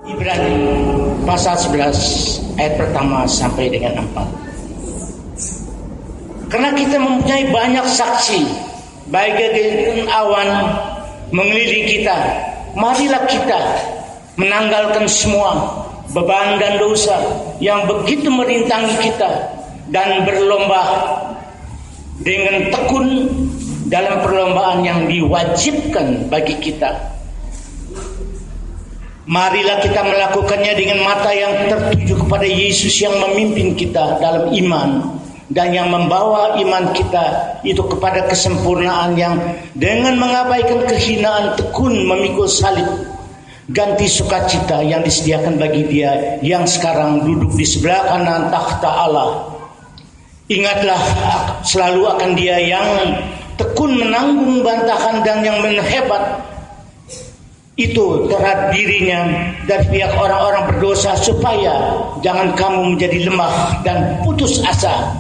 Ibrani pasal 11 ayat pertama sampai dengan 4. Karena kita mempunyai banyak saksi, baik dari awan mengelilingi kita, marilah kita menanggalkan semua beban dan dosa yang begitu merintangi kita dan berlomba dengan tekun dalam perlombaan yang diwajibkan bagi kita. Marilah kita melakukannya dengan mata yang tertuju kepada Yesus yang memimpin kita dalam iman dan yang membawa iman kita itu kepada kesempurnaan, yang dengan mengabaikan kehinaan tekun memikul salib, ganti sukacita yang disediakan bagi Dia yang sekarang duduk di sebelah kanan takhta Allah. Ingatlah selalu akan Dia yang tekun menanggung bantahan dan yang hebat itu terhadap dirinya dari pihak orang-orang berdosa, supaya jangan kamu menjadi lemah dan putus asa.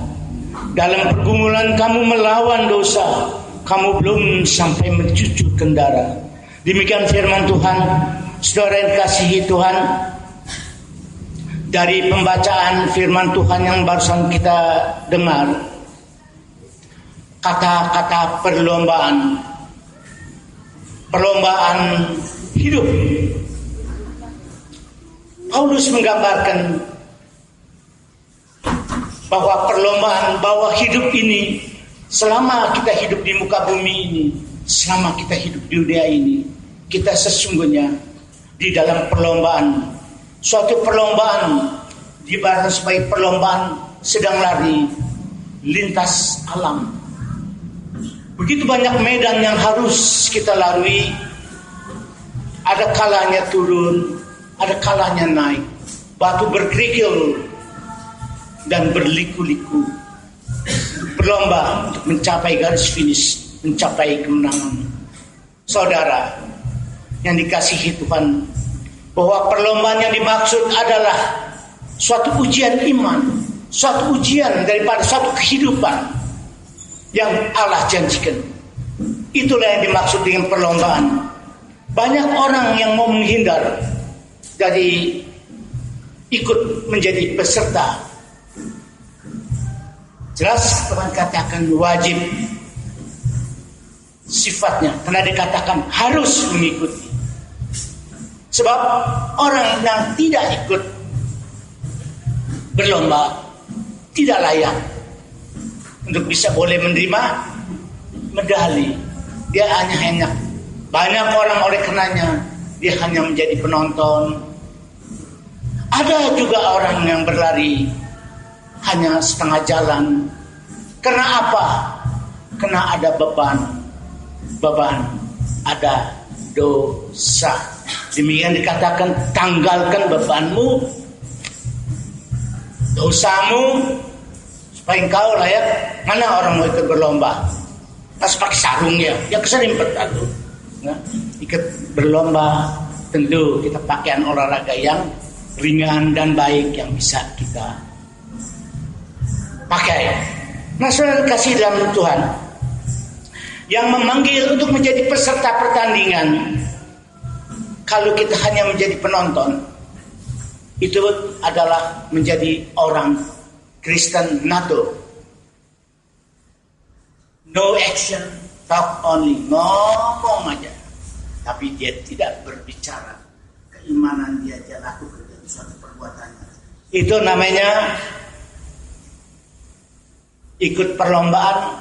Dalam pergumulan kamu melawan dosa, kamu belum sampai mencucurkan darah. Demikian firman Tuhan. Saudara yang dikasihi Tuhan, dari pembacaan firman Tuhan yang barusan kita dengar, kata-kata perlombaan hidup. Paulus menggambarkan bahwa hidup ini, selama kita hidup di muka bumi ini, selama kita hidup di dunia ini, kita sesungguhnya di dalam perlombaan. Suatu perlombaan diibaratkan sebagai perlombaan sedang lari lintas alam. Begitu banyak medan yang harus kita lalui. Ada kalanya turun, ada kalanya naik. Batu berkerikil dan berliku-liku. Berlomba untuk mencapai garis finish, mencapai kemenangan. Saudara yang dikasihi Tuhan, bahwa perlombaan yang dimaksud adalah suatu ujian iman, suatu ujian daripada suatu kehidupan yang Allah janjikan. Itulah yang dimaksud dengan perlombaan. Banyak orang yang mau menghindar dari ikut menjadi peserta. Jelas Tuhan katakan wajib sifatnya, karena dikatakan harus mengikuti. Sebab orang yang tidak ikut berlomba tidak layak untuk bisa boleh menerima medali. Dia hanya banyak orang oleh karenanya dia hanya menjadi penonton. Ada juga orang yang berlari hanya setengah jalan. Karena apa? Karena ada beban, ada dosa. Demikian dikatakan, tanggalkan bebanmu, dosamu, supaya engkau layak. Mana orang mau ikut berlomba? Pas pakai sarung ya keserimpet aku. Nah, ikut berlomba tentu kita pakaian olahraga yang ringan dan baik yang bisa kita pakai. Nah, saudara kasih dalam Tuhan, yang memanggil untuk menjadi peserta pertandingan, kalau kita hanya menjadi penonton, itu adalah menjadi orang Kristen NATO. No action, talk only. Ngomong aja, tapi dia tidak berbicara. Keimanan dia lakukan dari suatu perbuatannya. Itu namanya ikut perlombaan.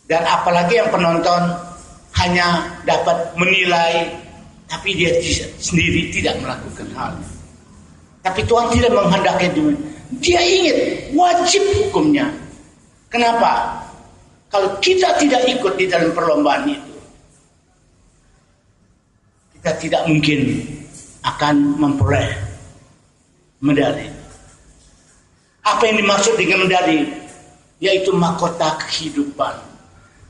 Dan apalagi yang penonton hanya dapat menilai, tapi dia sendiri tidak melakukan hal. Tapi Tuhan tidak menghendaki itu. Dia ingat wajib hukumnya. Kenapa? Kalau kita tidak ikut di dalam perlombaan itu, kita tidak mungkin akan memperoleh medali. Apa yang dimaksud dengan medali? Yaitu mahkota kehidupan.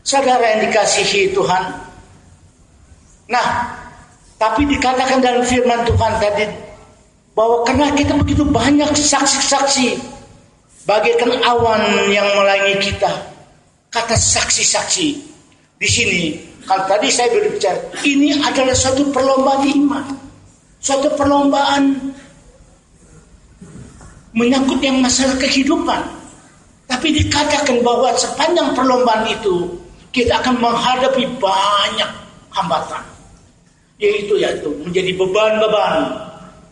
Saudara yang dikasihi Tuhan. Nah, tapi dikatakan dalam firman Tuhan tadi, bahwa karena kita begitu banyak saksi-saksi, bagaikan awan yang melangi kita. Kata saksi-saksi di sini, kalau tadi saya berbicara, ini adalah suatu perlombaan iman. Suatu perlombaan menyangkut yang masalah kehidupan. Tapi dikatakan bahwa sepanjang perlombaan itu kita akan menghadapi banyak hambatan. Yaitu menjadi beban-beban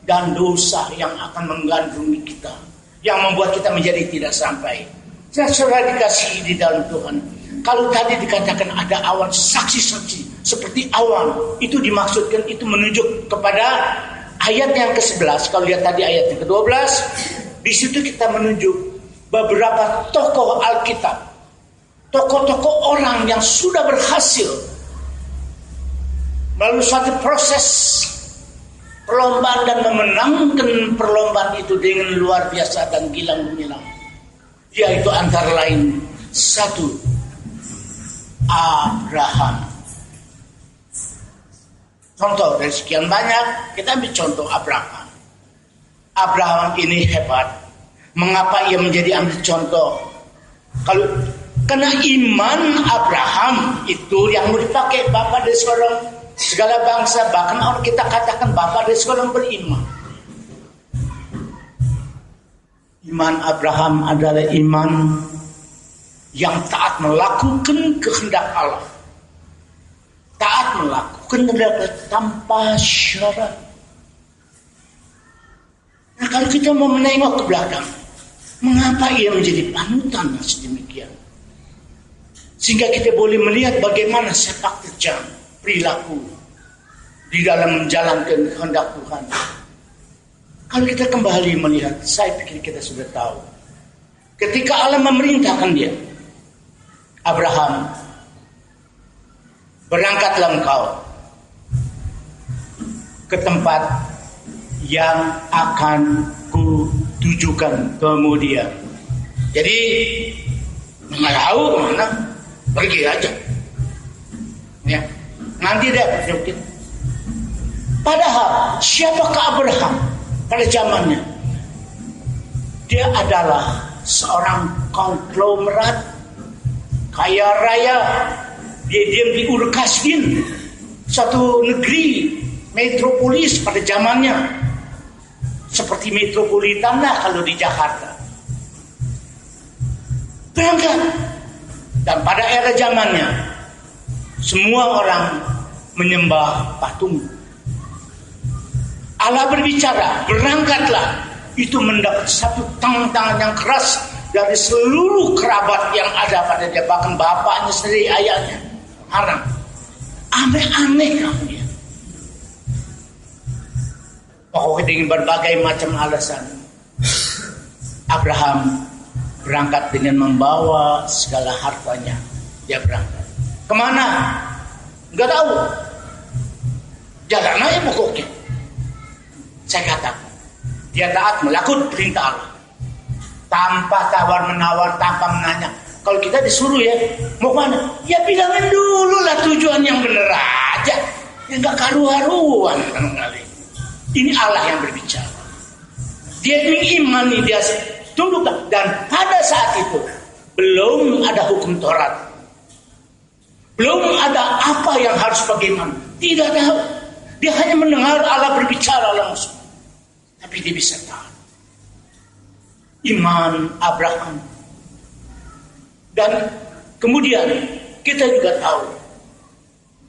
dan dosa yang akan menggandrungi kita, yang membuat kita menjadi tidak sampai. Saudara dikasihi di dalam Tuhan, kalau tadi dikatakan ada awan saksi-saksi seperti awan, itu dimaksudkan, itu menunjuk kepada ayat yang ke-11. Kalau lihat tadi ayat yang ke-12, di situ kita menunjuk beberapa tokoh Alkitab, tokoh-tokoh orang yang sudah berhasil melalui suatu proses perlombaan dan memenangkan perlombaan itu dengan luar biasa dan gilang gemilang. Yaitu antara lain, satu, Abraham. Contoh dari sekian banyak, kita ambil contoh Abraham. Abraham ini hebat. Mengapa ia menjadi ambil contoh? Karena iman Abraham itu yang mau dipakai bapak dari segala bangsa, bahkan orang kita katakan bapak dari segala beriman. Iman Abraham adalah iman yang taat melakukan kehendak Allah. Taat melakukan kehendak tanpa syarat. Nah, kalau kita mau menengok ke belakang, mengapa ia menjadi panutan yang sedemikian? Sehingga kita boleh melihat bagaimana sepak terjang perilaku di dalam menjalankan kehendak Tuhan. Kalau kita kembali melihat, saya pikir kita sudah tahu. Ketika Allah memerintahkan dia, Abraham, berangkatlah engkau ke tempat yang akan kutujukan kemudian. Jadi nggak tahu kemana, pergi aja. Ya, nanti dia berpikir. Padahal siapakah Abraham pada zamannya? Dia adalah seorang konglomerat kaya raya. Dia diam di Ur Kasdim, suatu negeri metropolis pada zamannya, seperti metropolitan lah kalau di Jakarta. Berangkat, dan pada era zamannya semua orang menyembah patung. Allah berbicara, berangkatlah. Itu mendapat satu tantangan yang keras dari seluruh kerabat yang ada pada dia, bahkan bapaknya sendiri, ayahnya. Haram. Aneh-aneh kamu dia. Pokoknya dengan berbagai macam alasan, Abraham berangkat dengan membawa segala hartanya. Dia berangkat. Kemana? Enggak tahu. Jalan aja pokoknya. Saya katakan, dia taat melakukan perintah Allah, tanpa tawar-menawar, tanpa menanya. Kalau kita disuruh ya, mau mana? Ya bilangin dulu lah tujuan yang bener aja. Ya gak karu-haruan kali. Ini Allah yang berbicara. Dia mengimani, dia tunduk. Dan pada saat itu belum ada hukum Taurat, belum ada apa yang harus bagaimana. Tidak tahu. Dia hanya mendengar Allah berbicara langsung. Tapi dia bisa tahan. Iman Abraham. Dan kemudian kita juga tahu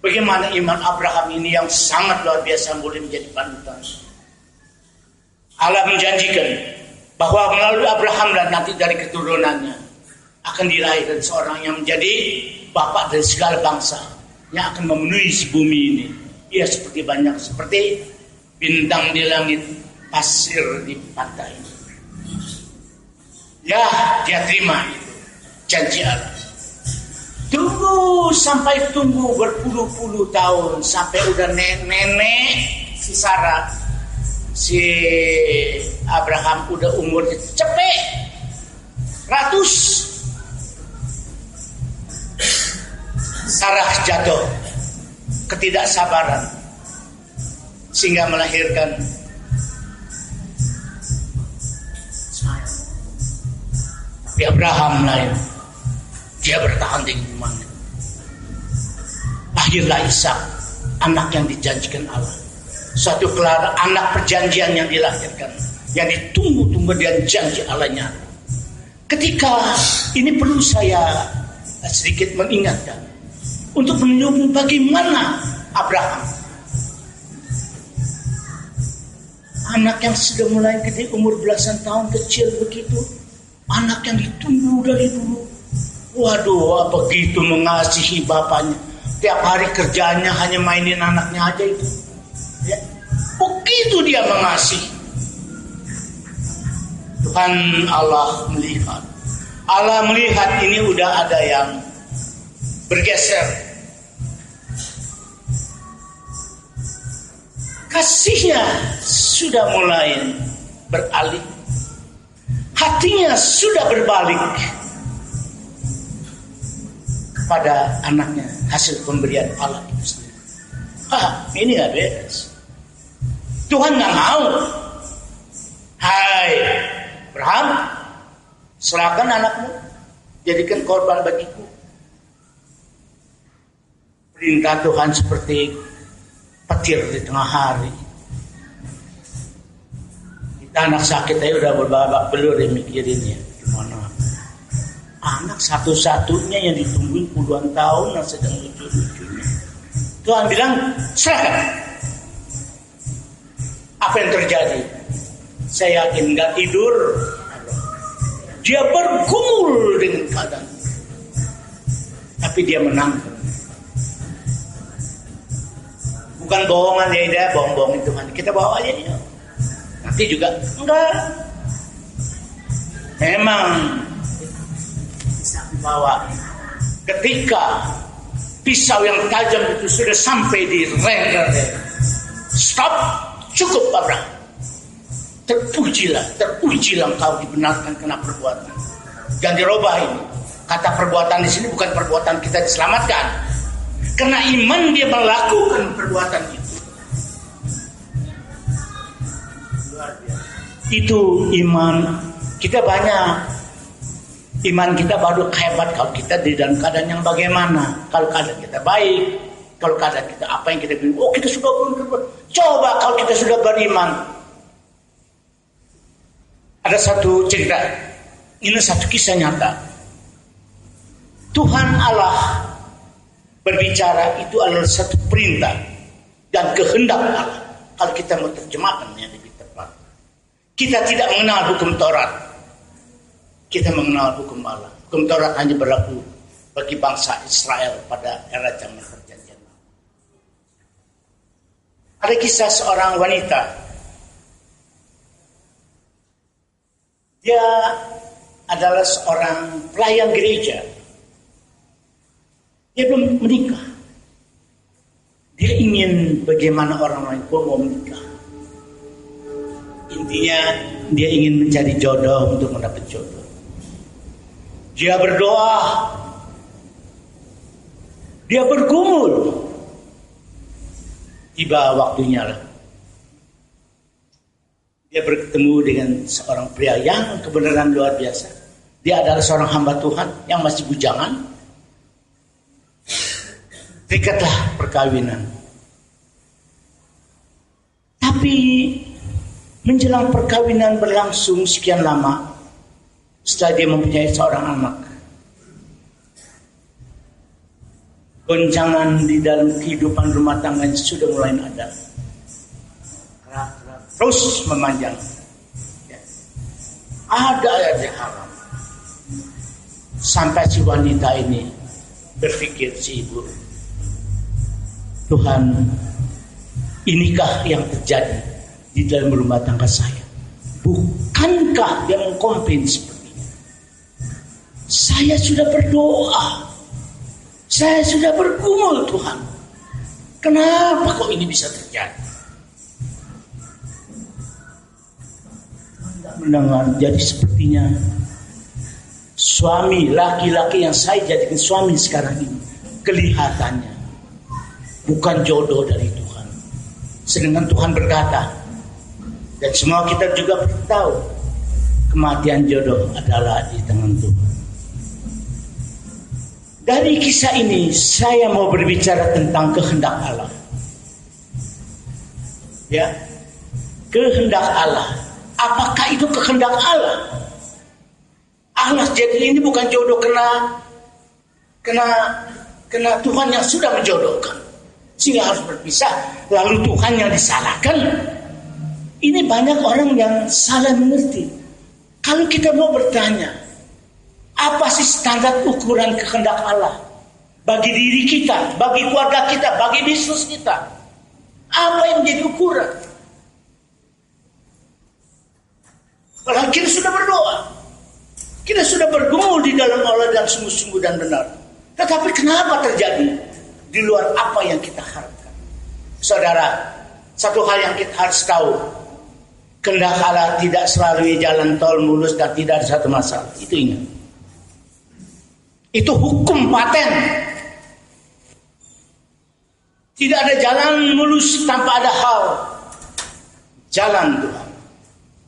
bagaimana iman Abraham ini yang sangat luar biasa boleh menjadi panutan. Allah menjanjikan bahwa melalui Abraham dan nanti dari keturunannya akan dilahirkan seorang yang menjadi bapak dari segala bangsa, yang akan memenuhi bumi ini. Ia seperti banyak, seperti bintang di langit, pasir di pantai. Ya, dia terima itu janji Allah. Tunggu berpuluh-puluh tahun, sampai udah nenek si Sarah, si Abraham udah umurnya cepet ratus. Sarah jatuh ketidaksabaran sehingga melahirkan Tapi Abraham lain, dia bertahan dengan imannya. Lahirlah Ishak, anak yang dijanjikan Allah. Suatu kelar anak perjanjian yang dilahirkan, yang ditunggu-tunggu dan janji Allahnya. Ketika ini perlu saya sedikit mengingatkan untuk menunjukkan bagaimana Abraham, anak yang sudah mulai gede, umur belasan tahun, kecil begitu, anak yang ditunggu dari dulu. Waduh, begitu mengasihi bapaknya. Tiap hari kerjaannya hanya mainin anaknya aja itu. Ya. Begitu dia mengasihi. Tuhan Allah melihat. Allah melihat ini udah ada yang bergeser. Kasihnya sudah mulai beralih. Hatinya sudah berbalik kepada anaknya, hasil pemberian Allah itu sendiri. Ini gak beres. Tuhan gak mau. Hai Abraham, serahkan anakmu, jadikan korban bagiku. Perintah Tuhan seperti petir di tengah hari. Kita anak sakit aja udah berbabak belur ya mikirinnya. Gimana? Anak satu-satunya yang ditungguin puluhan tahun yang sedang lucu-lucunya. Tuhan bilang, serahkan. Apa yang terjadi? Saya yakin nggak tidur. Dia bergumul dengan keadaan. Tapi dia menang. Bukan bohongan dia bohong-bohongin Tuhan. Kita bawa aja dia. Nanti juga enggak. Memang bisa dibawa. Ketika pisau yang tajam itu sudah sampai di rengga, stop, cukup Abraham. Terpujilah engkau dibenarkan kena perbuatan. Jangan dirubah ini. Kata perbuatan di sini bukan perbuatan kita diselamatkan. Karena iman dia melakukan perbuatan itu. Itu iman. Kita banyak. Iman kita baru hebat kalau kita di dalam keadaan yang bagaimana. Kalau keadaan kita baik. Kalau keadaan kita apa yang kita bilang. Oh kita sudah berbuat. Coba kalau kita sudah beriman. Ada satu cerita, ini satu kisah nyata. Tuhan Allah berbicara itu adalah satu perintah dan kehendak Allah. Kalau kita mau terjemahkan yang lebih tepat, kita tidak mengenal hukum Taurat, kita mengenal hukum Allah. Hukum Taurat hanya berlaku bagi bangsa Israel pada era zaman perjanjian. Ada kisah seorang wanita. Dia adalah seorang pelayan gereja. Dia belum menikah. Dia ingin bagaimana orang lain pun mau menikah. Intinya dia ingin mencari jodoh untuk mendapat jodoh. Dia berdoa. Dia bergumul. Tiba waktunya lah. Dia bertemu dengan seorang pria yang kebenaran luar biasa. Dia adalah seorang hamba Tuhan yang masih bujangan. Ikatlah perkawinan. Tapi menjelang perkawinan berlangsung sekian lama, setelah dia mempunyai seorang anak, goncangan di dalam kehidupan rumah tangganya sudah mulai ada. Terus memanjang. Ya. Ada yang haram. Sampai si wanita ini berpikir, si ibu, Tuhan, inikah yang terjadi di dalam rumah tangga saya? Bukankah yang mengkomplain seperti ini? Saya sudah berdoa. Saya sudah bergumul Tuhan. Kenapa kok ini bisa terjadi? Mendengar, jadi sepertinya suami laki-laki yang saya jadikan suami sekarang ini kelihatannya bukan jodoh dari Tuhan. Sedangkan Tuhan berkata, dan semua kita juga tahu, kematian jodoh adalah di tangan Tuhan. Dari kisah ini saya mau berbicara tentang kehendak Allah. Ya, kehendak Allah. Apakah itu kehendak Allah? Allah jadi ini bukan jodoh kena Tuhan yang sudah menjodohkan, sehingga harus berpisah. Lalu Tuhan yang disalahkan. Ini banyak orang yang salah mengerti. Kalau kita mau bertanya, apa sih standar ukuran kehendak Allah bagi diri kita, bagi keluarga kita, bagi bisnis kita? Apa yang menjadi ukuran? Padahal kita sudah berdoa, kita sudah bergumul di dalam Allah dan sungguh-sungguh dan benar. Tetapi kenapa terjadi di luar apa yang kita harapkan? Saudara, satu hal yang kita harus tahu, kehendak Allah tidak selalu jalan tol mulus dan tidak ada satu masalah. Itu ingat. Itu hukum paten. Tidak ada jalan mulus tanpa ada hal. Jalan Tuhan,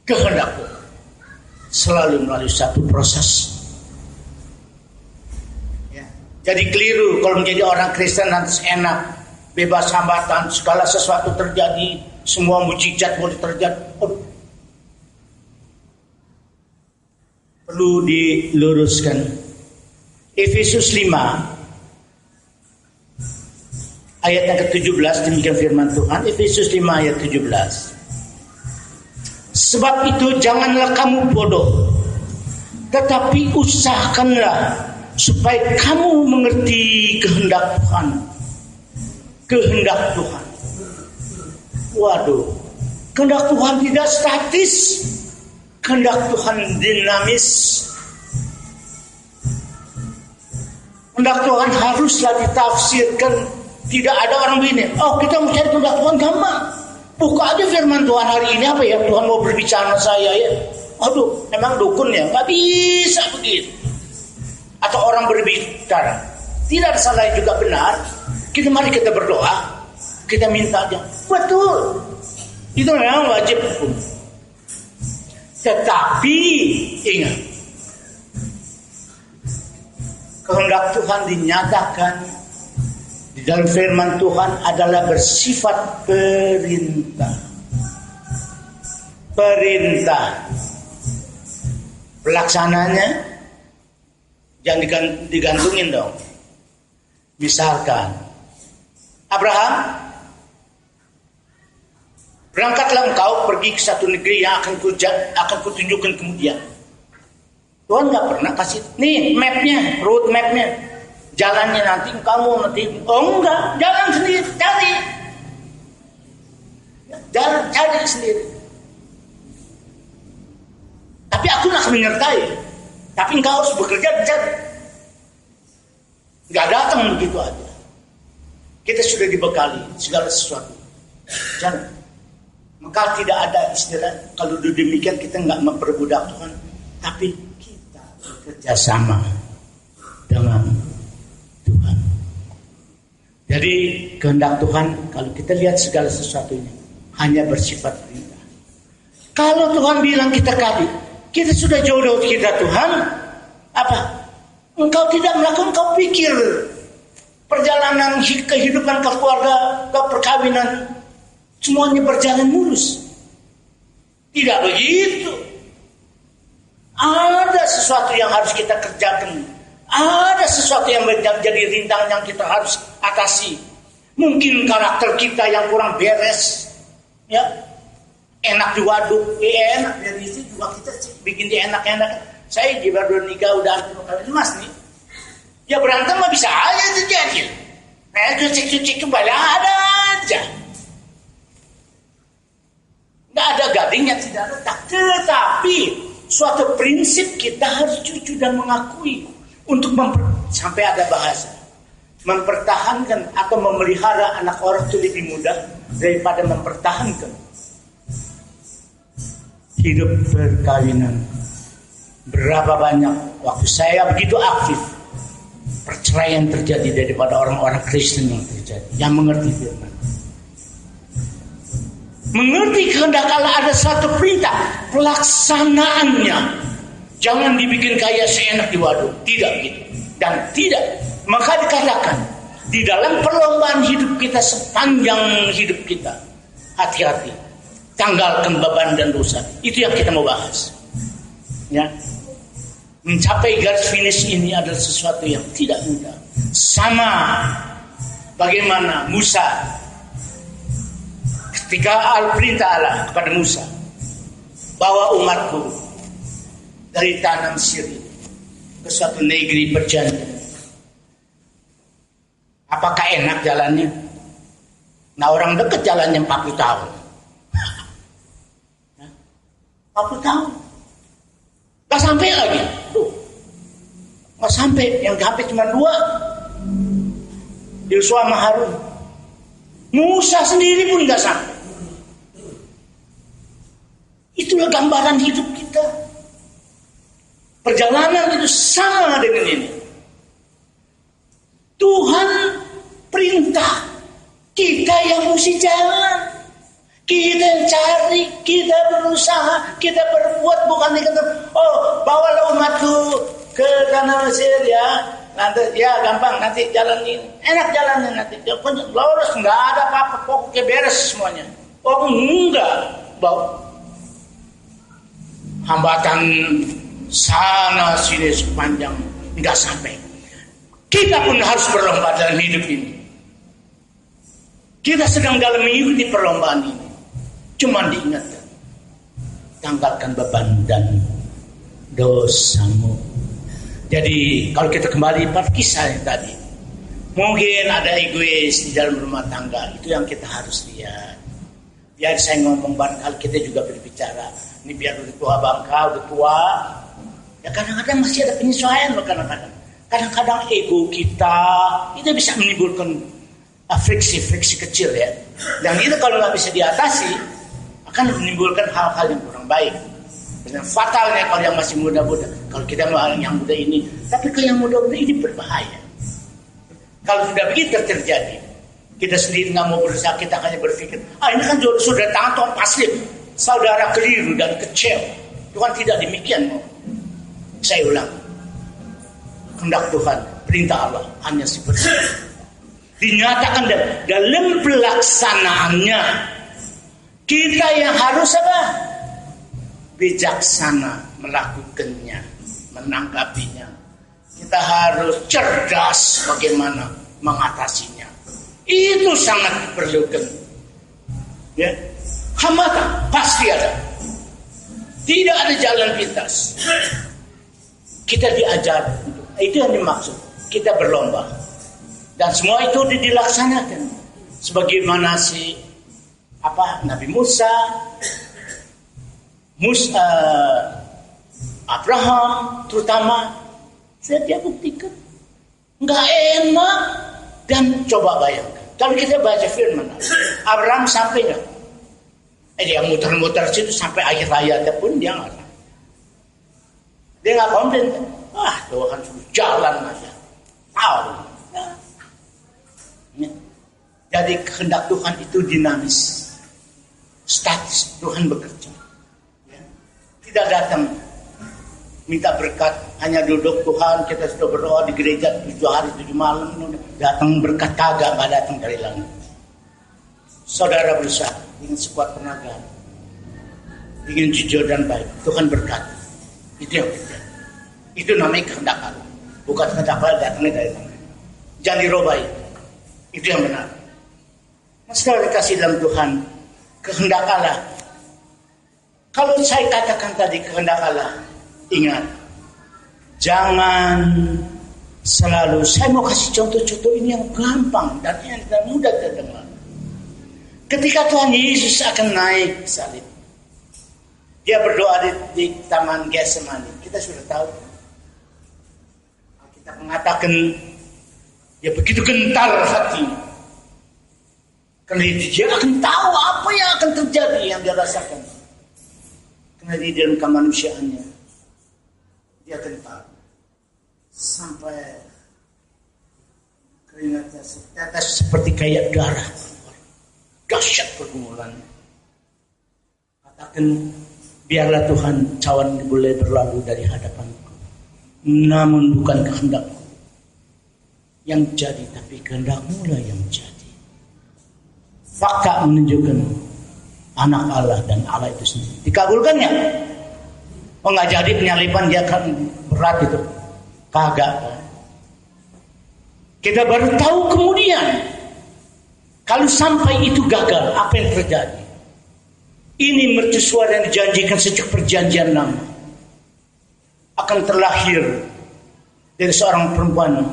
kehendak Tuhan selalu melalui satu proses. Ya. Jadi keliru kalau menjadi orang Kristen nanti enak, bebas hambatan, segala sesuatu terjadi, semua mujizat boleh terjadi. Perlu diluruskan. Efesus 5 ayat yang ke-17, demikian firman Tuhan. Efesus 5 ayat 17. Sebab itu janganlah kamu bodoh, tetapi usahakanlah supaya kamu mengerti kehendak Tuhan. Kehendak Tuhan. Waduh, kehendak Tuhan tidak statis. Kehendak Tuhan dinamis. Kehendak Tuhan haruslah ditafsirkan. Tidak ada orang begini, oh kita mau cari kehendak Tuhan gampang. Buka aja firman Tuhan hari ini, apa ya Tuhan mau berbicara saya ya. Aduh, emang dukun ya? Gak bisa begitu. Atau orang berbicara. Tidak ada salah juga benar. Mari kita berdoa, kita minta aja. Betul. Itu memang wajib hukum. Tetapi ingat, kehendak Tuhan dinyatakan di dalam firman Tuhan adalah bersifat perintah. Perintah. Pelaksananya jangan digantungin dong. Misalkan Abraham, berangkatlah engkau pergi ke satu negeri yang akan kutunjukkan kemudian. Tuhan nggak pernah kasih nih mapnya, road mapnya, jalannya nanti kamu nanti. Oh enggak, jalan sendiri, cari sendiri. Tapi aku akan menyertai. Tapi engkau harus bekerja cari. Nggak datang begitu aja. Kita sudah dibekali segala sesuatu. Jangan. Maka tidak ada istilah kalau demikian kita nggak memperbudak Tuhan, tapi kita bekerja sama dengan Tuhan. Jadi kehendak Tuhan kalau kita lihat segala sesuatunya hanya bersifat perintah. Kalau Tuhan bilang kita kadi, kita sudah jodoh kita Tuhan, apa? Engkau tidak melakukan, engkau pikir perjalanan kehidupan keluarga, ke perkawinan semuanya berjalan mulus. Tidak begitu. Ada sesuatu yang harus kita kerjakan. Ada sesuatu yang menjadi rintang yang kita harus atasi. Mungkin karakter kita yang kurang beres, ya, enak di waduk, enak dari itu juga kita bikin dia enak-enak. Saya di baru nikah udah kawin emas nih. Ya berantem mah bisa aja terjadi. Nah cuci kembali ada aja. Nggak ada gadingnya, tidak letak. Tetapi suatu prinsip kita harus jujur dan mengakui untuk sampai ada bahasa mempertahankan atau memelihara anak orang itu lebih mudah daripada mempertahankan hidup perkawinan. Berapa banyak waktu saya begitu aktif perceraian terjadi daripada orang-orang Kristen yang terjadi, yang mengerti firman. Mengerti kehendak Allah ada satu perintah, pelaksanaannya jangan dibikin kayak seenak di waduk, tidak gitu. Dan tidak, maka dikatakan di dalam perlombaan hidup kita sepanjang hidup kita, hati-hati. Tanggalkan beban dan dosa. Itu yang kita mau bahas. Ya. Mencapai garis finish ini adalah sesuatu yang tidak mudah. Sama bagaimana Musa ketika perintah Allah kepada Musa, bawa umatku dari tanah Mesir ke suatu negeri perjanjian. Apakah enak jalannya? Nah, orang dekat jalannya 40 tahun. 40 tahun. Gak sampai lagi. Gak sampai. Yang sampai cuma 2. Yosua sama Harun. Musa sendiri pun gak sampai. Itulah gambaran hidup kita. Perjalanan itu sama dengan ini. Tuhan perintah, kita yang mesti jalan. Kita yang cari, kita berusaha, kita berbuat, bukan dikata, oh bawalah umatku ke tanah Mesir ya. Nanti ya gampang, nanti jalan ini. Enak jalannya nanti. Lolos, nggak ada apa-apa, pokoknya beres semuanya. Oh enggak, bawa hambatan sana sini sepanjang nggak sampai. Kita pun harus berlomba dalam hidup ini. Kita sedang dalam mengikuti perlombaan ini. Cuma diingatkan, tanggalkan beban dan dosamu. Jadi kalau kita kembali pada kisah yang tadi, mungkin ada egois di dalam rumah tangga. Itu yang kita harus lihat. Biar saya ngomong barangkali kita juga berbicara. Ini biar udah tua bangka, udah tua. Ya kadang-kadang masih ada penyesuaian loh kadang-kadang. Kadang-kadang ego kita itu bisa menimbulkan friksi-friksi kecil ya. Dan itu kalau nggak bisa diatasi akan menimbulkan hal-hal yang kurang baik. Dan fatalnya kalau yang masih muda-muda, kalau kita mau yang muda ini, tapi kalau yang muda-muda ini berbahaya. Kalau sudah begitu terjadi, kita sendiri nggak mau berusaha, kita hanya berpikir, ini kan sudah tangan Tuhan pasti saudara keliru dan kecil. Tuhan tidak demikian. Saya ulang, kehendak Tuhan, perintah Allah hanya seperti itu. Dinyatakan dalam pelaksanaannya. Kita yang harus apa? Bijaksana melakukannya, menanggapinya. Kita harus cerdas bagaimana mengatasinya. Itu sangat diperlukan. Ya, hambatan pasti ada. Tidak ada jalan pintas. Kita diajar, itu yang dimaksud. Kita berlomba. Dan semua itu dilaksanakan. Sebagaimana Nabi Musa, Abraham terutama, dia buktikan nggak enak. Dan coba bayangkan, kalau kita baca firman Abraham sampai nggak? Dia muter-muter situ sampai akhir hayatnya pun dia nggak. Dia nggak komplain. Tuhan suruh jalan aja, tahu. Jadi kehendak Tuhan itu dinamis. Statis Tuhan bekerja. Tidak datang minta berkat, hanya duduk Tuhan, kita sudah berdoa di gereja 7 hari 7 malam, datang berkat kagak, nggak datang dari langit. Saudara berusaha dengan sekuat tenaga, ingin jujur dan baik, Tuhan berkati. Itu yang terjadi. Itu namanya kehendak Allah. Bukan kehendak Allah datangnya dari tangan. Jangan dirobai. Itu yang benar. Saudara kasih dalam Tuhan, kehendak Allah. Kalau saya katakan tadi kehendak Allah, ingat, jangan selalu, saya mau kasih contoh-contoh ini yang gampang dan yang mudah terdengar. Ketika Tuhan Yesus akan naik salib, dia berdoa di Taman Getsemani. Kita sudah tahu. Kita mengatakan dia begitu gentar hatinya. Karena dia akan tahu apa yang akan terjadi yang dia rasakan. Karena di dalam kemanusiaannya, dia akan tahu. Sampai keringatnya setetes seperti kayak darah. Dahsyat pergumulan. Katakan, biarlah Tuhan cawan ini boleh berlalu dari hadapanku. Namun bukan kehendakku yang jadi, tapi kehendakmu lah yang jadi. Fakta menunjukkan anak Allah dan Allah itu sendiri. Dikabulkannya. Nggak jadi penyaliban dia kan berat itu. Kagak. Kita baru tahu kemudian kalau sampai itu gagal, apa yang terjadi? Ini mercusuar yang dijanjikan sejak perjanjian lama akan terlahir dari seorang perempuan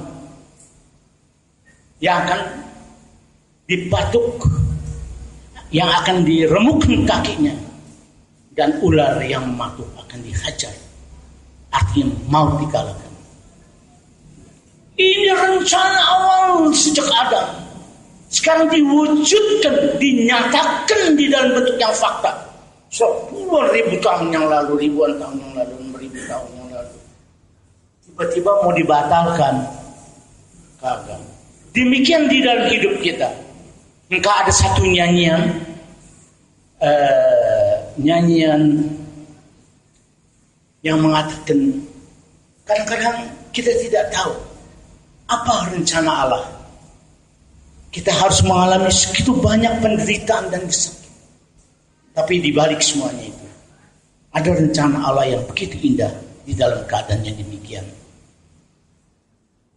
yang akan dipatuk, yang akan diremukkan kakinya, dan ular yang mematuk akan dihajar. Artinya mau dikalahkan. Ini rencana awal sejak Adam. Sekarang diwujudkan, dinyatakan di dalam bentuk yang fakta. 10.000 tahun yang lalu, ribuan tahun yang lalu, 1000 tahun yang lalu. Tiba-tiba mau dibatalkan. Kagak. Demikian di dalam hidup kita. Engkau ada satu nyanyian yang mengatakan kadang-kadang kita tidak tahu apa rencana Allah. Kita harus mengalami segitu banyak penderitaan dan kesakitan. Tapi di balik semuanya itu ada rencana Allah yang begitu indah di dalam keadaan yang demikian.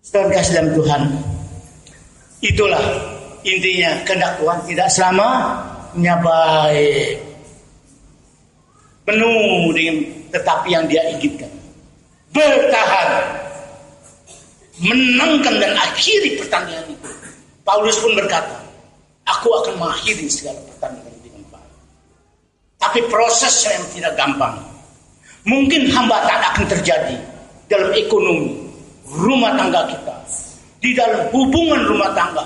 Saudara kasih dalam Tuhan, itulah intinya kehendak Tuhan tidak selamanya baik, penuh dengan tetapi yang Dia inginkan. Bertahan, menangkan dan akhiri pertandingan itu. Paulus pun berkata, aku akan mengakhiri segala pertandingan dengan baik. Tapi prosesnya yang tidak gampang. Mungkin hambatan akan terjadi dalam ekonomi, rumah tangga kita, di dalam hubungan rumah tangga,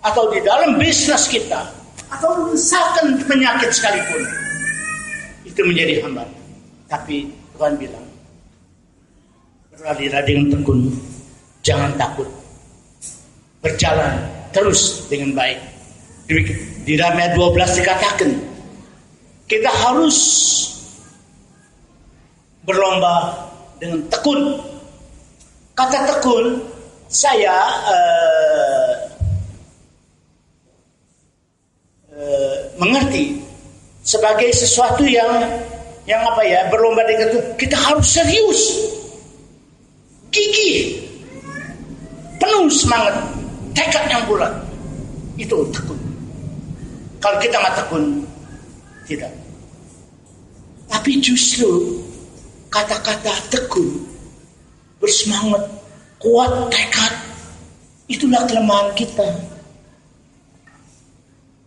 atau di dalam bisnis kita, atau misalkan penyakit sekalipun. Itu menjadi hambatan. Tapi Tuhan bilang, berlarilah dengan tekun, jangan takut, berjalan terus dengan baik. Di dalam ayat 12 dikatakan kita harus berlomba dengan tekun. Kata tekun saya mengerti sebagai sesuatu yang apa ya, berlomba dengan tekun. Kita harus serius, gigih, penuh semangat, tekad yang bulat. Itu tekun. Kalau kita nggak tekun, tidak. Tapi justru kata-kata tekun, bersemangat, kuat tekad, itulah kelemahan kita.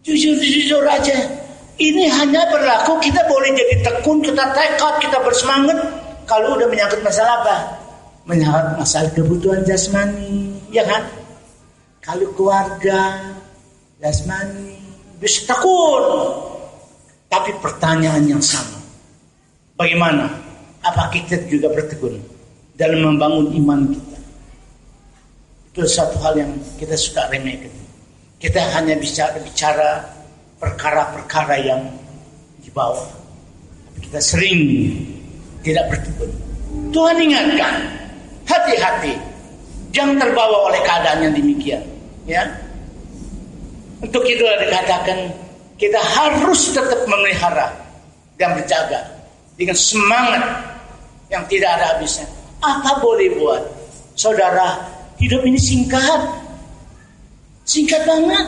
Jujur aja, ini hanya berlaku kita boleh jadi tekun, kita tekad, kita bersemangat kalau udah menyangkut masalah apa? Menyangkut masalah kebutuhan jasmani, ya kan? Kalau keluarga, jasmani, bisa tekun. Tapi pertanyaan yang sama, bagaimana? Apa kita juga bertekun dalam membangun iman kita? Itu satu hal yang kita suka remehkan. Kita hanya bicara perkara-perkara yang di bawah. Kita sering tidak bertekun. Tuhan ingatkan, hati-hati, jangan terbawa oleh keadaan yang demikian. Ya, untuk itulah dikatakan kita harus tetap memelihara dan berjaga dengan semangat yang tidak ada habisnya. Apa boleh buat, saudara? Hidup ini singkat banget.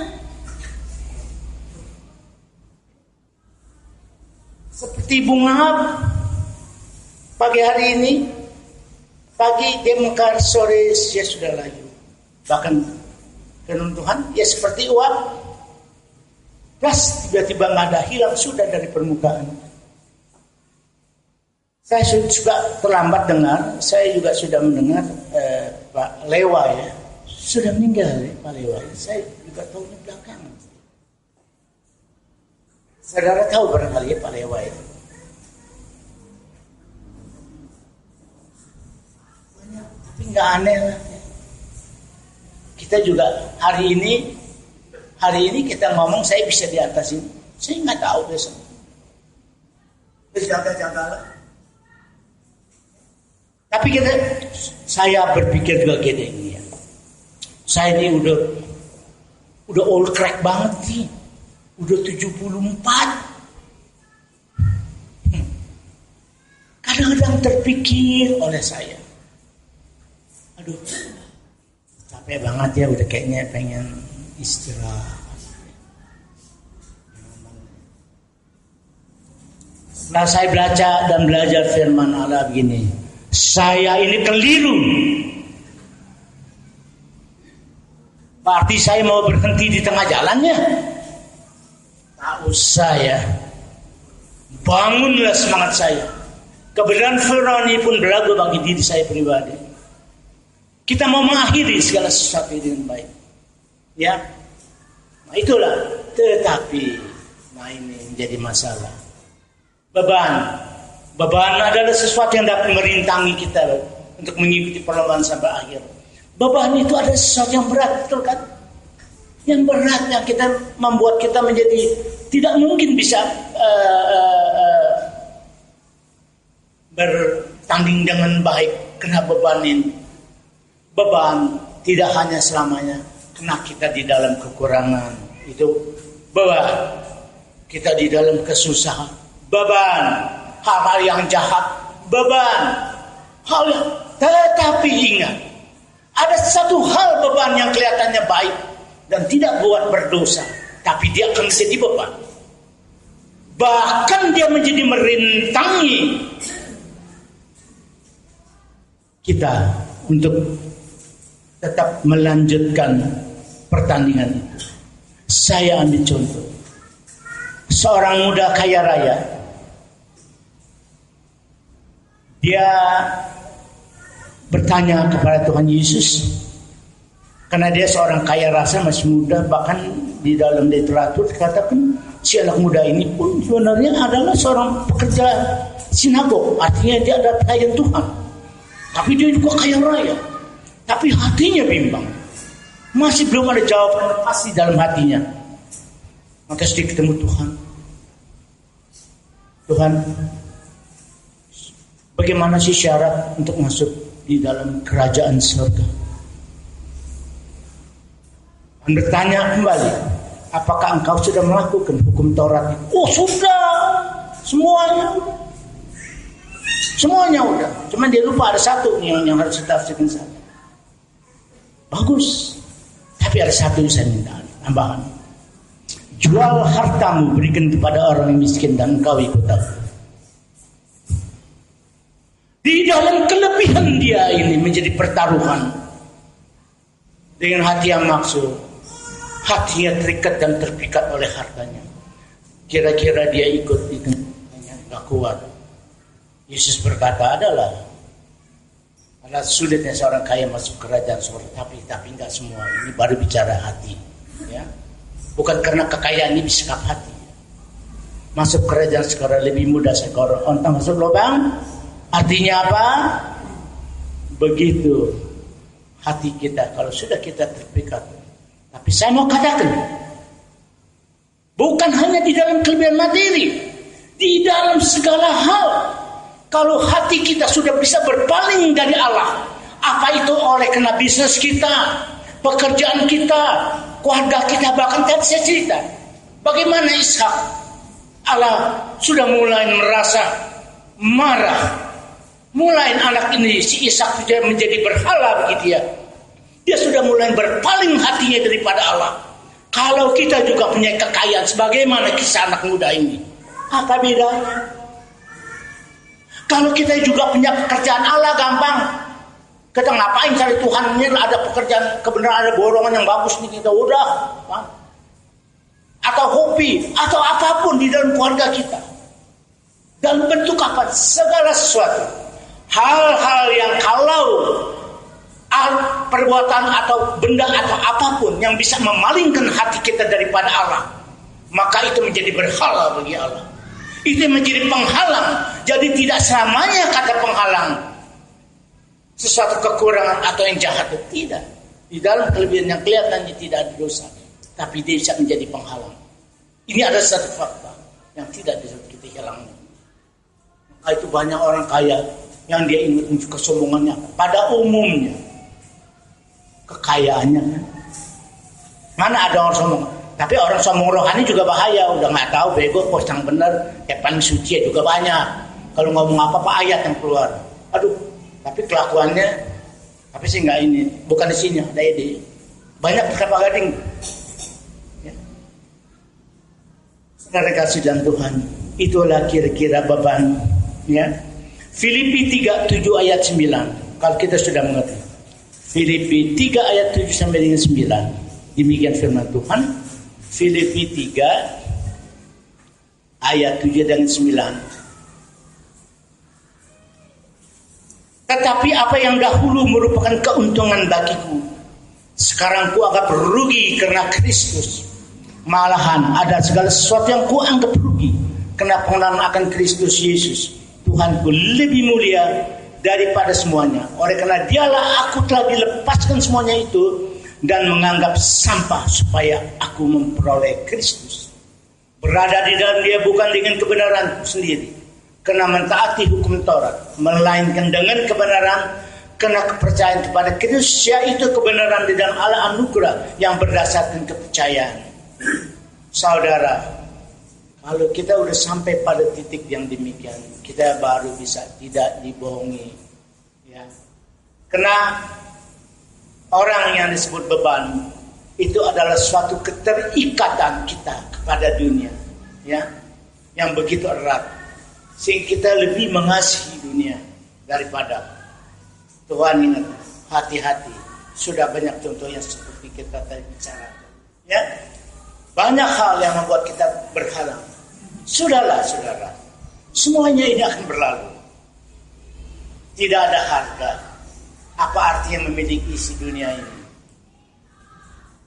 Seperti bunga pagi hari ini, pagi dia mekar, sore dia sudah layu. Bahkan Tuhan, ya seperti uap, plus tiba-tiba nggak ada, hilang sudah dari permukaan. Saya sudah terlambat dengar, saya juga sudah mendengar Pak Lewa ya, sudah meninggal ya, Pak Lewa. Saya juga tahu di belakang. Saudara tahu barangkali ya Pak Lewa itu. Banyak, tapi nggak aneh lah. Kita juga hari ini kita ngomong saya bisa di atas ini. Saya nggak tahu besok. Jaga-jaga lah. Tapi saya berpikir juga gini ya. Saya ini udah old crack banget nih. Udah 74. sedang terpikir oleh saya. Aduh, capek banget ya, udah kayaknya pengen istirahat. Setelah saya baca dan belajar firman Allah begini, saya ini keliru. Berarti saya mau berhenti di tengah jalannya? Tak usah ya. Bangunlah semangat saya. Kebenaran firman ini pun berlaku bagi diri saya pribadi. Kita mau mengakhiri segala sesuatu dengan baik. Ya. Nah itulah. Tetapi, nah ini menjadi masalah. Beban adalah sesuatu yang dapat merintangi kita untuk mengikuti perlombaan sampai akhir. Beban itu ada sesuatu yang berat, betul kan? Yang berat yang kita membuat kita menjadi tidak mungkin bisa bertanding dengan baik kena beban ini. Beban tidak hanya selamanya kena kita di dalam kekurangan, itu beban. Kita di dalam kesusahan, beban. Hal-hal yang jahat, beban. Hal yang, tetapi ingat, ada satu hal beban yang kelihatannya baik dan tidak buat berdosa, tapi dia akan menjadi beban. Bahkan dia menjadi merintangi kita untuk tetap melanjutkan pertandingan itu. Saya ambil contoh. Seorang muda kaya raya. Dia bertanya kepada Tuhan Yesus, karena dia seorang kaya rasa, masih muda, bahkan di dalam literatur dikatakan si anak muda ini pun sebenarnya adalah seorang pekerja sinagog, artinya dia adalah pelayan Tuhan, tapi dia juga kaya raya, tapi hatinya bimbang, masih belum ada jawaban pasti dalam hatinya. Maka sedikit ketemu Tuhan, bagaimana sih syarat untuk masuk di dalam kerajaan surga? Dan bertanya kembali, apakah engkau sudah melakukan hukum Taurat? Oh sudah, semuanya udah. Cuman dia lupa ada satu yang harus ditafsirkan saja. Bagus, tapi ada satu yang saya minta tambahan. Jual hartamu, berikan kepada orang yang miskin, dan engkau ikut aku. Di dalam kelebihan dia ini menjadi pertaruhan dengan hati yang maksud, hatinya terikat dan terpikat oleh hartanya. Kira-kira dia ikut itu hanya nggak kuat. Yesus berkata adalah sulitnya seorang kaya masuk kerajaan surga, tapi nggak semua. Ini baru bicara hati, ya. Bukan karena kekayaan ini bersikap hati. Masuk kerajaan sekarang lebih mudah seekor onta masuk lubang. Artinya apa? Begitu hati kita, kalau sudah kita terpikat. Tapi saya mau katakan, bukan hanya di dalam kelebihan materi, di dalam segala hal. Kalau hati kita sudah bisa berpaling dari Allah, apa itu oleh kena bisnis kita, pekerjaan kita, keluarga kita, bahkan tadi saya cerita bagaimana Ishak, Allah sudah mulai merasa marah, mulai anak ini si Ishak sudah menjadi berhala begitu ya, dia sudah mulai berpaling hatinya daripada Allah. Kalau kita juga punya kekayaan sebagaimana kisah anak muda ini, apa bedanya? Kalau kita juga punya pekerjaan Allah gampang, kita ngapain cari Tuhan, ini ada pekerjaan kebenaran, ada borongan yang bagus nih, kita udah, atau hobi, atau apapun di dalam keluarga kita, dalam bentuk apa, segala sesuatu, hal-hal yang kalau perbuatan atau benda atau apapun yang bisa memalingkan hati kita daripada Allah, maka itu menjadi berhala bagi Allah. Itu menjadi penghalang. Jadi tidak selamanya kata penghalang sesuatu kekurangan atau yang jahat, itu tidak. Di dalam kelebihan yang kelihatannya tidak ada dosa, tapi dia bisa menjadi penghalang. Ini ada satu fakta yang tidak bisa kita hilangkan. Maka itu banyak orang kaya yang dia ingat kesombongannya. Pada umumnya kekayaannya, mana ada orang sombong? Tapi orang sombong rohani juga bahaya. Udah nggak tahu bego kok yang benar, paling suci juga banyak. Kalau ngomong apa-apa ayat yang keluar. Aduh, tapi kelakuannya, tapi sih nggak ini, bukan isinya, ada ide. Banyak Pak Gading. Ya. Saudara kasih dalam Tuhan, itulah kira-kira beban. Ya. Filipi 3, 7 ayat 9. Kalau kita sudah mengerti. Filipi 3 ayat 7 sampai dengan 9. Demikian firman Tuhan. Filipi 3 ayat 7 dan 9. Tetapi apa yang dahulu merupakan keuntungan bagiku, sekarang ku anggap rugi karena Kristus. Malahan ada segala sesuatu yang ku anggap rugi karena pengenalan akan Kristus Yesus, Tuhanku, lebih mulia daripada semuanya. Oleh karena dialah aku telah dilepaskan semuanya itu dan menganggap sampah supaya aku memperoleh Kristus. Berada di dalam dia bukan dengan kebenaran sendiri, karena mentaati hukum Taurat, melainkan dengan kebenaran karena kepercayaan kepada Kristus, yaitu kebenaran di dalam Allah anugerah yang berdasarkan kepercayaan. Saudara, kalau kita udah sampai pada titik yang demikian, kita baru bisa tidak dibohongi. Ya. Karena orang yang disebut beban itu adalah suatu keterikatan kita kepada dunia, ya, yang begitu erat. Sehingga kita lebih mengasihi dunia daripada Tuhan. Ingat, hati-hati. Sudah banyak contoh yang seperti kita tadi bicara. Ya, banyak hal yang membuat kita berhalang. Sudahlah, saudara. Semuanya ini akan berlalu. Tidak ada harga. Apa artinya memiliki isi dunia ini?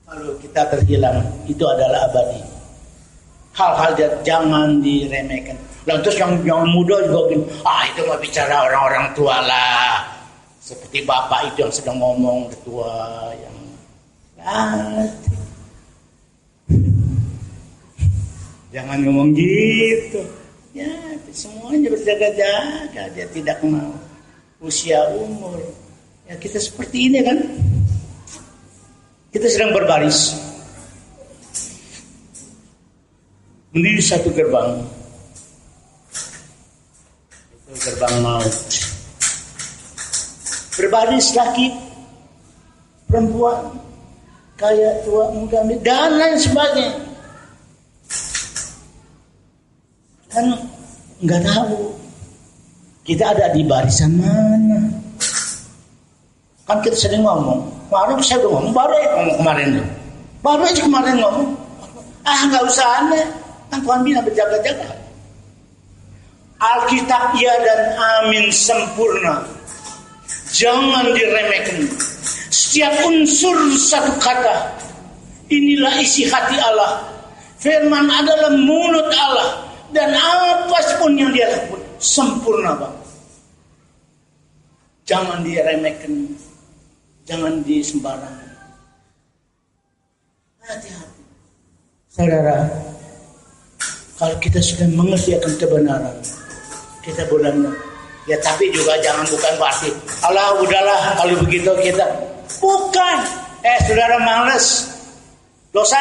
Kalau kita terhilang, itu adalah abadi. Hal-hal jangan diremehkan. Dan terus yang muda juga bilang, itu mah bicara orang-orang tua lah. Seperti bapak itu yang sedang ngomong, ketua yang jangan ngomong gitu. Ya, semuanya berjaga-jaga. Dia tidak mau usia umur. Ya, kita seperti ini kan. Kita sedang berbaris menuju satu gerbang. Itu gerbang maut. Berbaris laki, perempuan, kaya, tua, muda, dan lain sebagainya. Kan nggak tahu kita ada di barisan mana. Kan kita sering ngomong, kemarin saya udah ngomong, baru aja ngomong kemarin tuh. Baru aja kemarin ngomong. Nggak usah aneh. Kan Tuhan bilang berjaga-jaga. Alkitab ya dan amin sempurna. Jangan diremehkan. Setiap unsur satu kata. Inilah isi hati Allah. Firman adalah mulut Allah. Dan apapun yang dia lakukan sempurna, Bang. Jangan diremehkan. Jangan disembarangan. Hati-hati. Saudara, kalau kita sudah mengerti akan kebenaran, kita boleh, ya tapi juga jangan bukan berarti Allah udahlah kalau begitu kita. Bukan. Saudara males. Dosa.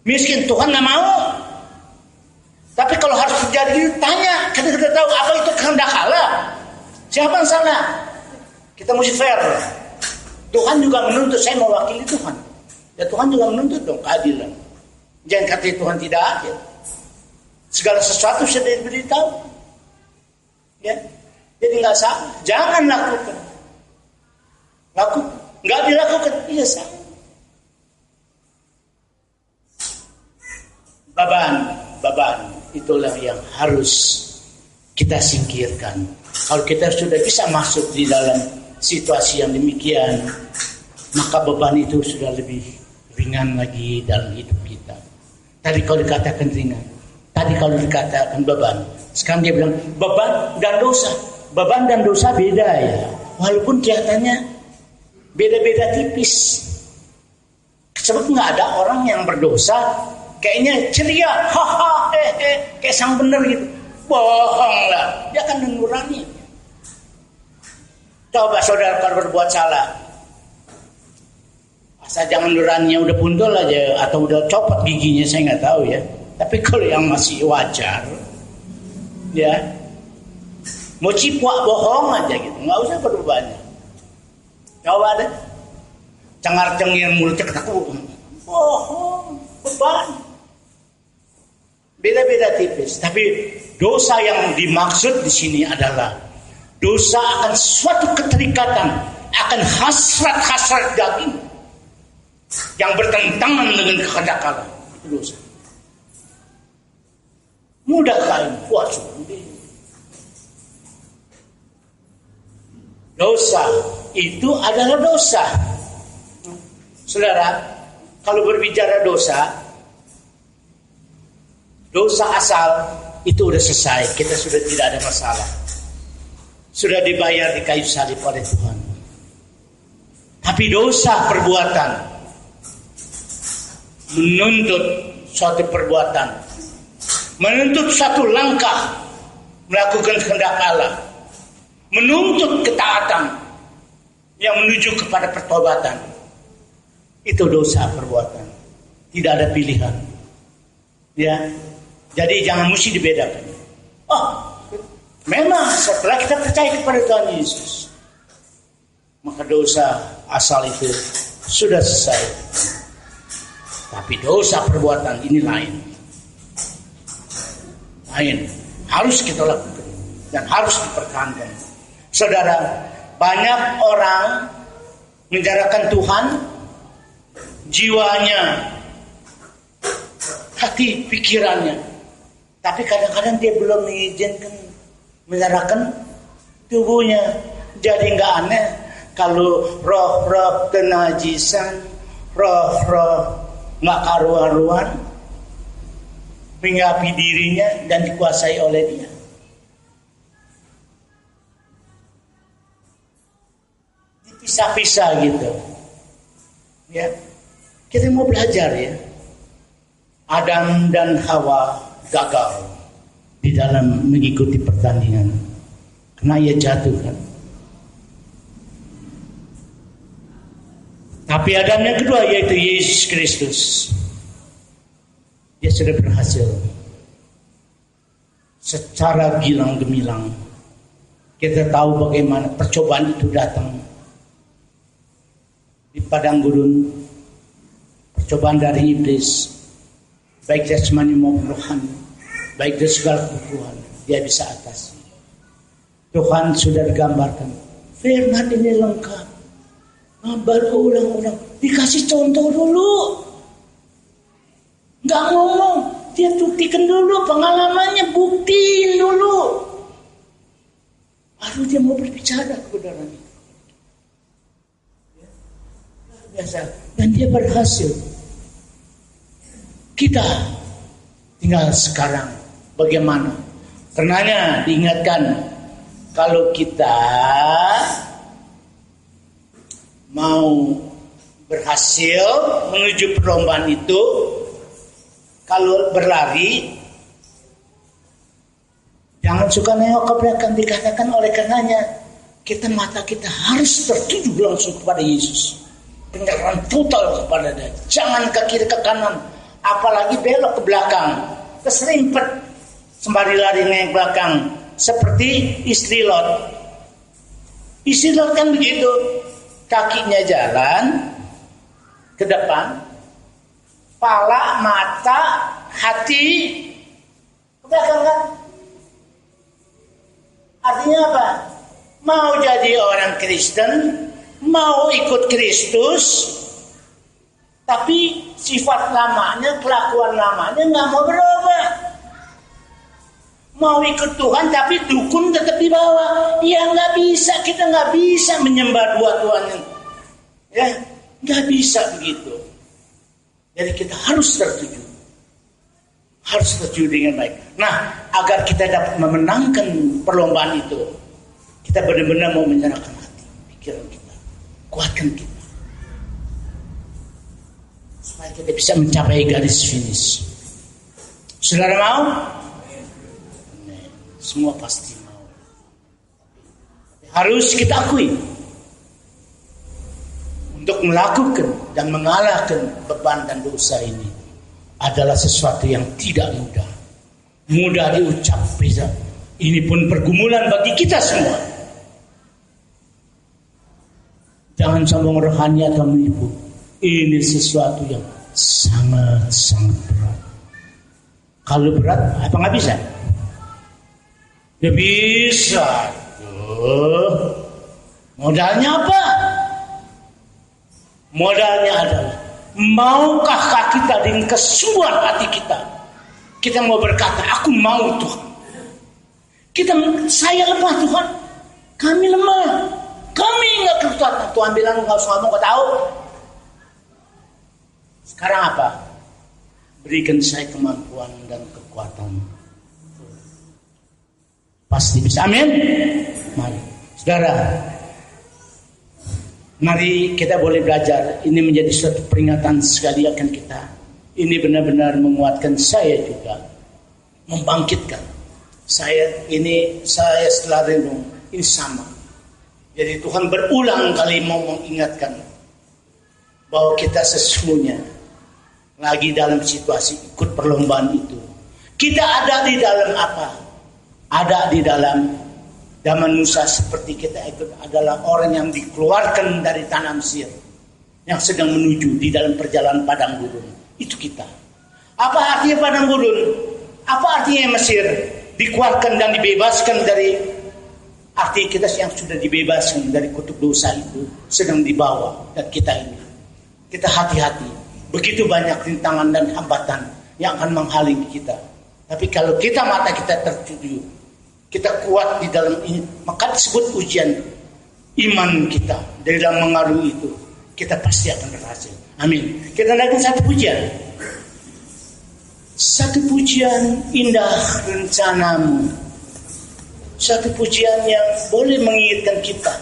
Miskin Tuhan nggak mau. Tapi kalau harus terjadi, tanya. Kita tahu apa itu kehendak Allah. Siapa yang salah? Kita mesti fair. Tuhan juga menuntut, saya mewakili Tuhan. Ya Tuhan juga menuntut dong keadilan. Jangan kata Tuhan tidak adil. Segala sesuatu sudah diberitahu. Ya, jadi nggak salah. Jangan lakukan. Nggak dilakukan, iya salah. Beban itulah yang harus kita singkirkan. Kalau kita sudah bisa masuk di dalam situasi yang demikian, maka beban itu sudah lebih ringan lagi dalam hidup kita. Tadi kalau dikatakan ringan, tadi kalau dikatakan beban, sekarang dia bilang beban dan dosa. Beban dan dosa beda ya, walaupun kelihatannya beda-beda tipis. Sebab nggak ada orang yang berdosa kayaknya ceria, kayak sang bener gitu. Bohong lah, dia akan mengurangi. Coba saudara kalau berbuat salah, asal jangan nuraninya udah puntul aja atau udah copot giginya, saya nggak tahu ya. Tapi kalau yang masih wajar, Ya, mau cipuak bohong aja gitu, nggak usah perlu banyak. Coba deh, cengar-cengir mulutnya ketakutan, bohong, beban. Beda-beda tipis, tapi dosa yang dimaksud di sini adalah dosa akan suatu keterikatan, akan hasrat-hasrat daging yang bertentangan dengan kehendak Allah. Itu dosa. Mudah kain puasa. Dosa itu adalah dosa. Saudara, kalau berbicara dosa asal itu sudah selesai. Kita sudah tidak ada masalah. Sudah dibayar di kayu salib oleh Tuhan. Tapi dosa perbuatan menuntut suatu perbuatan, menuntut satu langkah melakukan kehendak Allah, menuntut ketaatan yang menuju kepada pertobatan. Itu dosa perbuatan, tidak ada pilihan. Ya, jadi jangan mesti dibedakan. Oh, memang setelah kita percaya kepada Tuhan Yesus, maka dosa asal itu sudah selesai. Tapi dosa perbuatan ini lain. Harus kita lakukan dan harus dipertahankan. Saudara, banyak orang menjarakan Tuhan, jiwanya, hati, pikirannya, tapi kadang-kadang dia belum mengizinkan menyerahkan tubuhnya. Jadi nggak aneh kalau roh-roh kenajisan, roh-roh nggak karuan-karuan mengapi dirinya dan dikuasai oleh dia. Dipisah-pisah gitu. Ya, kita mau belajar ya. Adam dan Hawa gagal di dalam mengikuti pertandingan karena ia jatuh kan. Tapi Adam yang kedua yaitu Yesus Kristus, dia sudah berhasil secara gilang gemilang. Kita tahu bagaimana percobaan itu datang di padang gurun, percobaan dari iblis, baik jasmani maupun rohani, baik dari segala kekuatan, dia bisa atasi. Tuhan sudah digambarkan, firman ini lengkap. Berulang-ulang dikasih contoh dulu, nggak ngomong, dia buktikan dulu pengalamannya, buktiin dulu, baru dia mau berbicara kebenaran itu. Biasa, dan dia berhasil. Kita tinggal sekarang bagaimana? Karenanya diingatkan, kalau kita mau berhasil menuju perlombaan itu, kalau berlari jangan suka nengok ke belakang. Dikatakan oleh karenanya mata kita harus tertuju langsung kepada Yesus, penyerahan total kepada Dia. Jangan ke kiri ke kanan, apalagi belok ke belakang, keserimpet sembari lari nengok belakang seperti istri Lot. Istri Lot kan begitu, kakinya jalan ke depan, kepala, mata, hati ke belakang kan? Artinya apa? Mau jadi orang Kristen, mau ikut Kristus, tapi sifat lamanya, kelakuan lamanya nggak mau berubah. Mau ikut Tuhan tapi dukun tetap di bawah. Ya nggak bisa, kita nggak bisa menyembah dua Tuhan. Ya nggak bisa begitu. Jadi kita harus tertuju dengan baik. Nah, agar kita dapat memenangkan perlombaan itu, kita benar-benar mau menyerahkan hati, pikiran kita, kuatkan kita, supaya kita bisa mencapai garis finish. Saudara mau? Semua pasti mau. Harus kita akui, untuk melakukan dan mengalahkan beban dan dosa ini adalah sesuatu yang tidak mudah. Mudah diucap, bisa Ini pun pergumulan bagi kita semua. Jangan sombong rohani atau menipu. Ini sesuatu yang sangat-sangat berat. Kalau berat, apa nggak bisa? Ya bisa. Modalnya apa? Modalnya adalah maukah kita dengan kesungguhan hati kita? Kita mau berkata, aku mau Tuhan. Saya lemah Tuhan. Kami lemah. Kami nggak kekuatan. Tuhan bilang nggak usah ngomong, kau tahu. Sekarang apa? Berikan saya kemampuan dan kekuatan. Pasti bisa. Amin. Mari, saudara. Mari kita boleh belajar. Ini menjadi suatu peringatan sekali akan kita. Ini benar-benar menguatkan saya juga, membangkitkan saya. Saya setelah renung ini sama. Jadi Tuhan berulang kali mau mengingatkan bahwa kita sesungguhnya lagi dalam situasi ikut perlombaan itu. Kita ada di dalam apa? Ada di dalam zaman Musa, seperti kita ikut adalah orang yang dikeluarkan dari tanah Mesir, yang sedang menuju di dalam perjalanan padang gurun. Itu kita. Apa artinya padang gurun? Apa artinya Mesir? Dikeluarkan dan dibebaskan dari, arti kita yang sudah dibebaskan dari kutuk dosa itu sedang dibawa. Dan kita ini, kita hati-hati. Begitu banyak rintangan dan hambatan yang akan menghalangi kita. Tapi kalau kita mata kita tertuju, kita kuat di dalam ini, maka disebut ujian iman kita. Dari dalam mengaruhi itu, kita pasti akan berhasil. Amin. Kita naikkan satu pujian. Satu pujian, indah rencanamu. Satu pujian yang boleh mengingatkan kita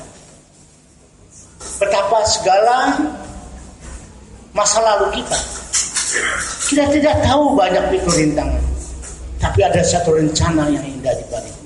betapa segala masa lalu kita tidak tahu banyak itu rintangan, tapi ada satu rencana yang indah di balik.